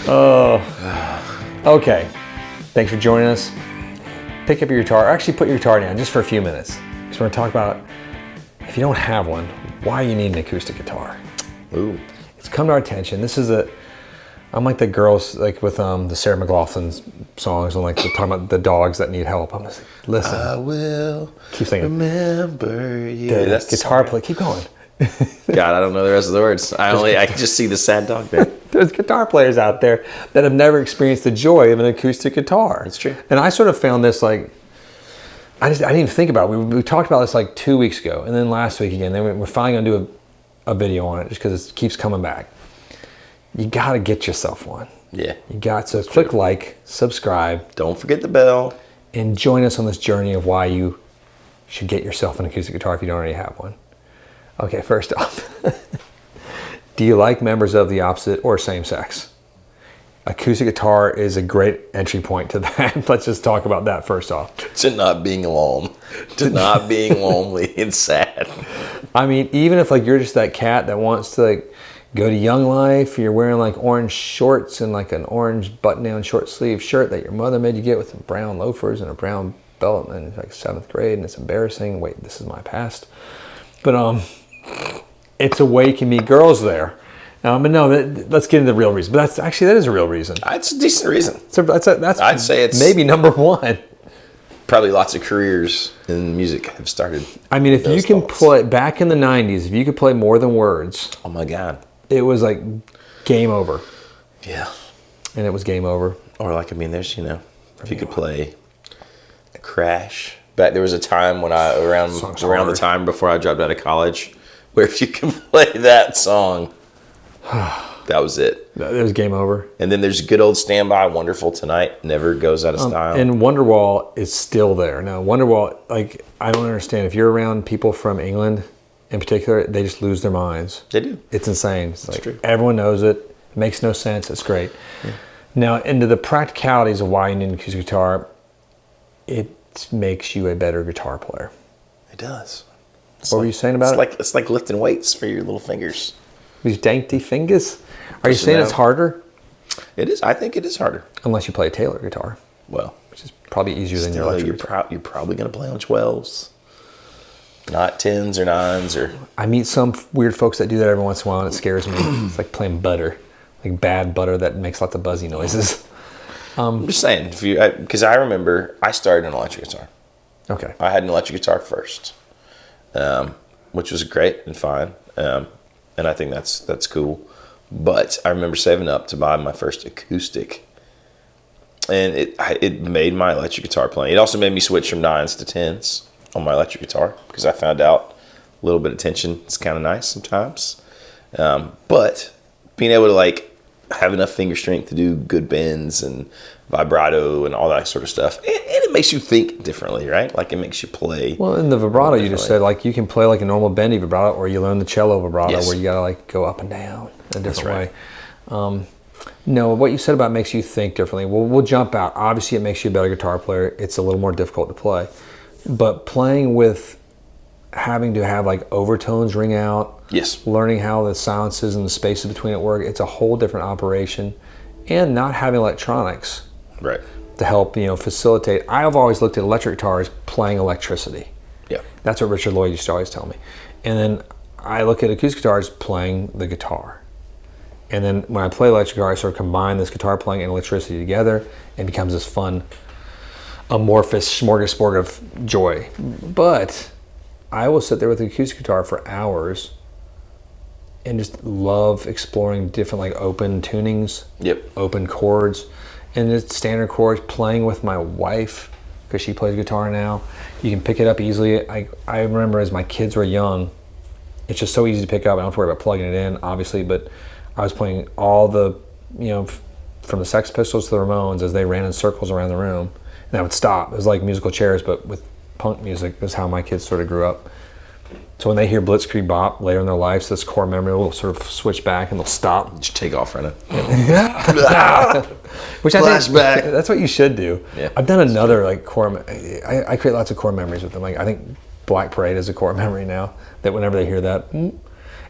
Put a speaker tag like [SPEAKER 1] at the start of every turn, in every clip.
[SPEAKER 1] Oh, okay. Thanks for joining us. Pick up your guitar, or actually put your guitar down just for a few minutes. Just want to talk about, if you don't have one, why you need an acoustic guitar.
[SPEAKER 2] Ooh.
[SPEAKER 1] It's come to our attention. I'm like the girls, like with the Sarah McLachlan songs, and like they're talking about the dogs that need help. I'm just like, listen.
[SPEAKER 2] I will
[SPEAKER 1] keep singing.
[SPEAKER 2] Remember you.
[SPEAKER 1] That's guitar play. Keep going.
[SPEAKER 2] God, I don't know the rest of the words. I can just see the sad dog there.
[SPEAKER 1] There's guitar players out there that have never experienced the joy of an acoustic guitar.
[SPEAKER 2] It's true.
[SPEAKER 1] And I sort of found this like, I didn't even think about it. We talked about this like 2 weeks ago, and then last week again. Then we're finally gonna do a video on it just because it keeps coming back. You gotta get yourself one.
[SPEAKER 2] Yeah.
[SPEAKER 1] You got to click like, subscribe.
[SPEAKER 2] Don't forget the bell.
[SPEAKER 1] And join us on this journey of why you should get yourself an acoustic guitar if you don't already have one. Okay, first off, do you like members of the opposite or same sex? Acoustic guitar is a great entry point to that. Let's just talk about that first off.
[SPEAKER 2] To not being alone. To not being lonely and sad.
[SPEAKER 1] I mean, even if like you're just that cat that wants to like go to Young Life, you're wearing like orange shorts and like an orange button-down short sleeve shirt that your mother made you get with some brown loafers and a brown belt, and it's like 7th grade and it's embarrassing. Wait, this is my past. But it's a way you can meet girls there. But no, let's get into the real reason. But that is a real reason.
[SPEAKER 2] It's a decent reason.
[SPEAKER 1] I'd
[SPEAKER 2] say it's
[SPEAKER 1] maybe number one.
[SPEAKER 2] Probably lots of careers in music have started.
[SPEAKER 1] I mean, if you can play back in the 90s, if you could play more than words.
[SPEAKER 2] Oh my God.
[SPEAKER 1] It was like game over.
[SPEAKER 2] Yeah.
[SPEAKER 1] And it was game over.
[SPEAKER 2] Or like, I mean, there's, if you could play Crash. But there was a time when around the time before I dropped out of college, where if you can play that song, that was it.
[SPEAKER 1] It was game over.
[SPEAKER 2] And then there's good old Standby, Wonderful Tonight, never goes out of style.
[SPEAKER 1] And Wonderwall is still there. Now, Wonderwall, like, I don't understand. If you're around people from England in particular, they just lose their minds.
[SPEAKER 2] They do.
[SPEAKER 1] It's insane. It's like,
[SPEAKER 2] true.
[SPEAKER 1] Everyone knows it. It makes no sense. It's great. Yeah. Now, into the practicalities of why you need an acoustic guitar, it makes you a better guitar player.
[SPEAKER 2] It does.
[SPEAKER 1] What were you saying about it?
[SPEAKER 2] It's like lifting weights for your little fingers.
[SPEAKER 1] These dainty fingers? Are you saying it's harder?
[SPEAKER 2] It is. I think it is harder.
[SPEAKER 1] Unless you play a Taylor guitar.
[SPEAKER 2] Well.
[SPEAKER 1] Which is probably easier than your electric guitar.
[SPEAKER 2] You're probably going to play on 12s. Not 10s or 9s or...
[SPEAKER 1] I meet some weird folks that do that every once in a while, and it scares me. It's like playing butter. Like bad butter that makes lots of buzzy noises.
[SPEAKER 2] I'm just saying, because I remember I started an electric guitar.
[SPEAKER 1] Okay.
[SPEAKER 2] I had an electric guitar first, which was great and fine, and I think that's cool. But I remember saving up to buy my first acoustic, and it made my electric guitar playing. It also made me switch from 9s to 10s on my electric guitar because I found out a little bit of tension is kind of nice sometimes. But being able to like have enough finger strength to do good bends and vibrato and all that sort of stuff. And it makes you think differently, right? Like it makes you play.
[SPEAKER 1] Well, in the vibrato, you just said like you can play like a normal bendy vibrato, or you learn the cello vibrato where you got to like go up and down in a different way. No, what you said about makes you think differently. Well, we'll jump out. Obviously, it makes you a better guitar player. It's a little more difficult to play. But playing with having to have like overtones ring out.
[SPEAKER 2] Yes.
[SPEAKER 1] Learning how the silences and the spaces between it work. It's a whole different operation. And not having electronics.
[SPEAKER 2] Right.
[SPEAKER 1] To help, facilitate. I have always looked at electric guitars playing electricity.
[SPEAKER 2] Yeah.
[SPEAKER 1] That's what Richard Lloyd used to always tell me. And then I look at acoustic guitars playing the guitar. And then when I play electric guitar, I sort of combine this guitar playing and electricity together, and it becomes this fun, amorphous smorgasbord of joy. But I will sit there with the acoustic guitar for hours and just love exploring different like open tunings, open chords, and just standard chords, playing with my wife because she plays guitar now. You can pick it up easily. I remember as my kids were young, it's just so easy to pick up. I don't have to worry about plugging it in, obviously, but I was playing all the, from the Sex Pistols to the Ramones as they ran in circles around the room, and I would stop. It was like musical chairs, but with punk music. Is how my kids sort of grew up. So when they hear Blitzkrieg Bop later in their lives, this core memory will sort of switch back and they'll stop.
[SPEAKER 2] Just take off right now.
[SPEAKER 1] Which I think that's what you should do.
[SPEAKER 2] Yeah,
[SPEAKER 1] I've done another like core. I create lots of core memories with them. Like I think Black Parade is a core memory now. That whenever they hear that, and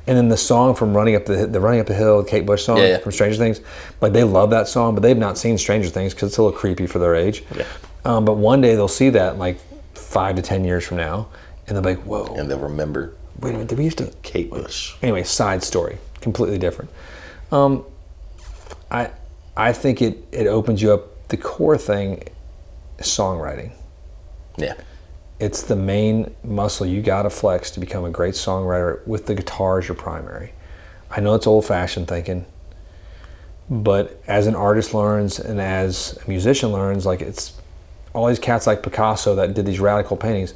[SPEAKER 1] And then the song from Running Up the Hill, Kate Bush song from Stranger Things, like they love that song, but they've not seen Stranger Things because it's a little creepy for their age.
[SPEAKER 2] Yeah.
[SPEAKER 1] But one day they'll see that like 5 to 10 years from now, and they'll be like, whoa.
[SPEAKER 2] And they'll remember.
[SPEAKER 1] Wait a minute, did we used to...
[SPEAKER 2] Kate Bush.
[SPEAKER 1] Anyway, side story, completely different. I think it opens you up. The core thing is songwriting.
[SPEAKER 2] Yeah.
[SPEAKER 1] It's the main muscle you got to flex to become a great songwriter with the guitar as your primary. I know it's old-fashioned thinking, but as an artist learns and as a musician learns, like it's all these cats like Picasso that did these radical paintings,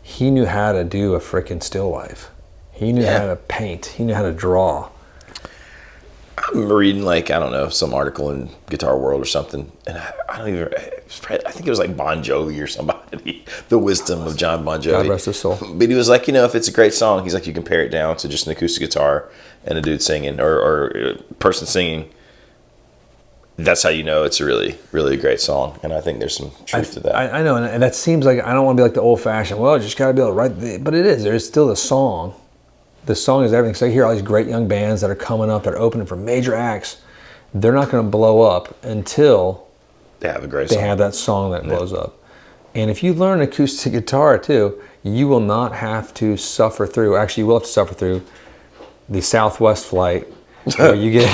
[SPEAKER 1] he knew how to do a freaking still life. He knew how to paint. He knew how to draw.
[SPEAKER 2] I remember reading, like, I don't know, some article in Guitar World or something, and I think it was like Bon Jovi or somebody, the wisdom of John Bon Jovi.
[SPEAKER 1] God rest his soul.
[SPEAKER 2] But he was like, if it's a great song, he's like, you compare it down to just an acoustic guitar and a dude singing or a person singing. That's how you know it's a really, really great song. And I think there's some truth to that.
[SPEAKER 1] I know, and that seems like, I don't want to be like the old-fashioned, well, you just got to be able to write, but it is. There's still the song. The song is everything. So you hear all these great young bands that are coming up, that are opening for major acts. They're not going to blow up until
[SPEAKER 2] they have a great
[SPEAKER 1] they
[SPEAKER 2] song.
[SPEAKER 1] have that song that blows up. And if you learn acoustic guitar too, you will not have to suffer through, actually you will have to suffer through the Southwest flight where you get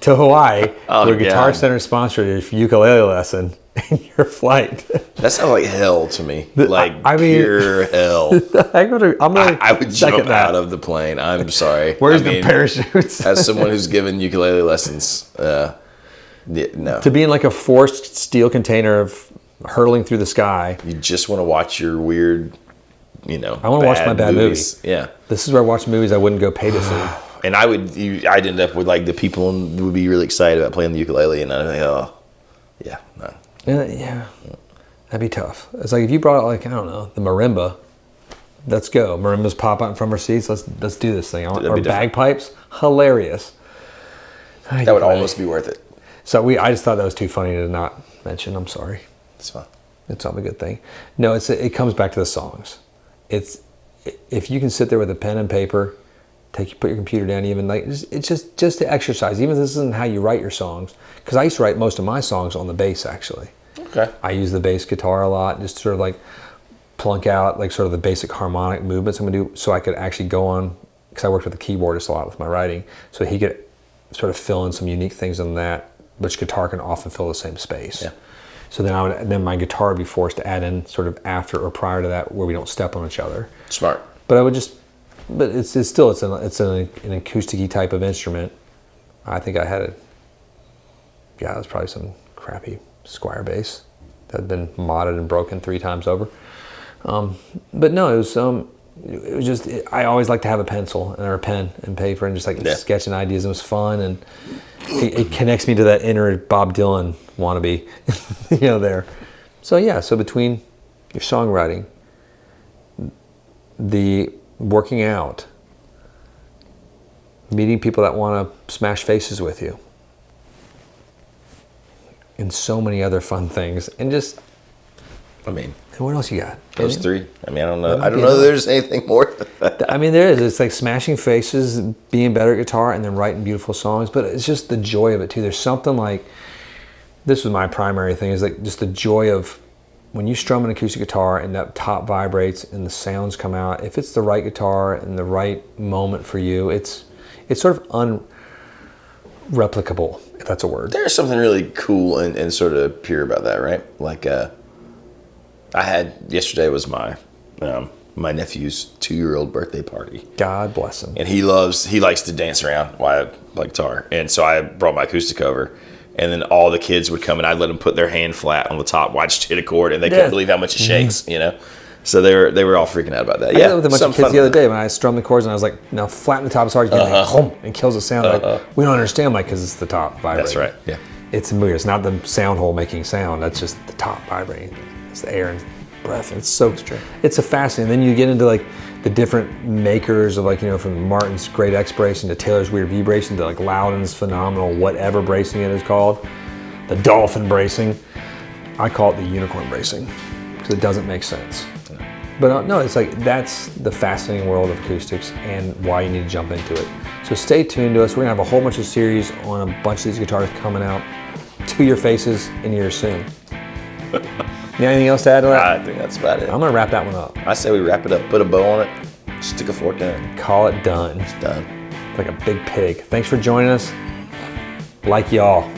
[SPEAKER 1] to Hawaii, where Guitar Center sponsored your ukulele lesson in your flight.
[SPEAKER 2] That sounds like hell to me. Like
[SPEAKER 1] I mean,
[SPEAKER 2] pure hell. I would jump out of the plane. I'm sorry.
[SPEAKER 1] Where's the parachutes?
[SPEAKER 2] As someone who's given ukulele lessons, no.
[SPEAKER 1] To be in like a forced steel container of hurtling through the sky.
[SPEAKER 2] You just want to watch your weird, I
[SPEAKER 1] want to watch my bad movies.
[SPEAKER 2] Yeah.
[SPEAKER 1] This is where I watch movies I wouldn't go pay to see.
[SPEAKER 2] And I'd end up with like the people who would be really excited about playing the ukulele, and I'd be like, oh, yeah, no.
[SPEAKER 1] Yeah, that'd be tough. It's like if you brought out like, I don't know, the marimba, let's go. Marimbas pop out from our seats, let's do this thing. Or bagpipes, hilarious.
[SPEAKER 2] That would almost be worth it.
[SPEAKER 1] So I just thought that was too funny to not mention. I'm sorry.
[SPEAKER 2] It's fine.
[SPEAKER 1] It's not a good thing. No, it comes back to the songs. If you can sit there with a pen and paper, put your computer down, even like it's just to exercise. Even if this isn't how you write your songs, because I used to write most of my songs on the bass actually.
[SPEAKER 2] Okay.
[SPEAKER 1] I use the bass guitar a lot, just sort of like plunk out like sort of the basic harmonic movements I'm gonna do, so I could actually go on, because I worked with a keyboardist a lot with my writing, so he could sort of fill in some unique things on that, which guitar can often fill the same space.
[SPEAKER 2] Yeah. So
[SPEAKER 1] then my guitar would be forced to add in sort of after or prior to that, where we don't step on each other.
[SPEAKER 2] Smart.
[SPEAKER 1] But it's an acoustic-y type of instrument. I think I had it was probably some crappy Squire bass that had been modded and broken 3 times over. But no, it was just, I always like to have a pencil or a pen and paper and just like sketching ideas. It was fun, and it connects me to that inner Bob Dylan wannabe, there. So between your songwriting, the working out, meeting people that want to smash faces with you, and so many other fun things, and just, and what else you got?
[SPEAKER 2] Those 3. I don't know. I don't know that there's anything more than that.
[SPEAKER 1] There is. It's like smashing faces, being better at guitar, and then writing beautiful songs. But it's just the joy of it too. There's something like, this was my primary thing, is like just the joy of when you strum an acoustic guitar and that top vibrates and the sounds come out. If it's the right guitar and the right moment for you, it's sort of unreplicable, if that's a word.
[SPEAKER 2] There's something really cool and sort of pure about that, right? Like yesterday was my nephew's 2-year-old birthday party.
[SPEAKER 1] God bless him.
[SPEAKER 2] And he likes to dance around while I play guitar. And so I brought my acoustic over, and then all the kids would come and I'd let them put their hand flat on the top while I just hit a chord, and they couldn't believe how much it shakes, So they were all freaking out about that.
[SPEAKER 1] I did that with a bunch of kids the other day when I strummed the chords, and I was like, now flatten the top as hard as you can, and kills the sound. Like, we don't understand, like, because it's the top vibrating.
[SPEAKER 2] That's right, yeah.
[SPEAKER 1] It's weird. It's not the sound hole making sound. That's just the top vibrating. It's the air and breath. It's so true. It's a fascinating. Then you get into like the different makers of, like, from Martin's great X bracing to Taylor's weird V bracing to like Loudon's phenomenal whatever bracing it is called, the dolphin bracing. I call it the unicorn bracing because it doesn't make sense. But no, it's like that's the fascinating world of acoustics and why you need to jump into it. So stay tuned to us. We're gonna have a whole bunch of series on a bunch of these guitars coming out to your faces in here soon. You got anything else to add to that?
[SPEAKER 2] I think that's about it.
[SPEAKER 1] I'm gonna wrap that one up.
[SPEAKER 2] I say we wrap it up, put a bow on it, stick a fork in it.
[SPEAKER 1] Call it done.
[SPEAKER 2] It's done.
[SPEAKER 1] Like a big pig. Thanks for joining us. Like y'all.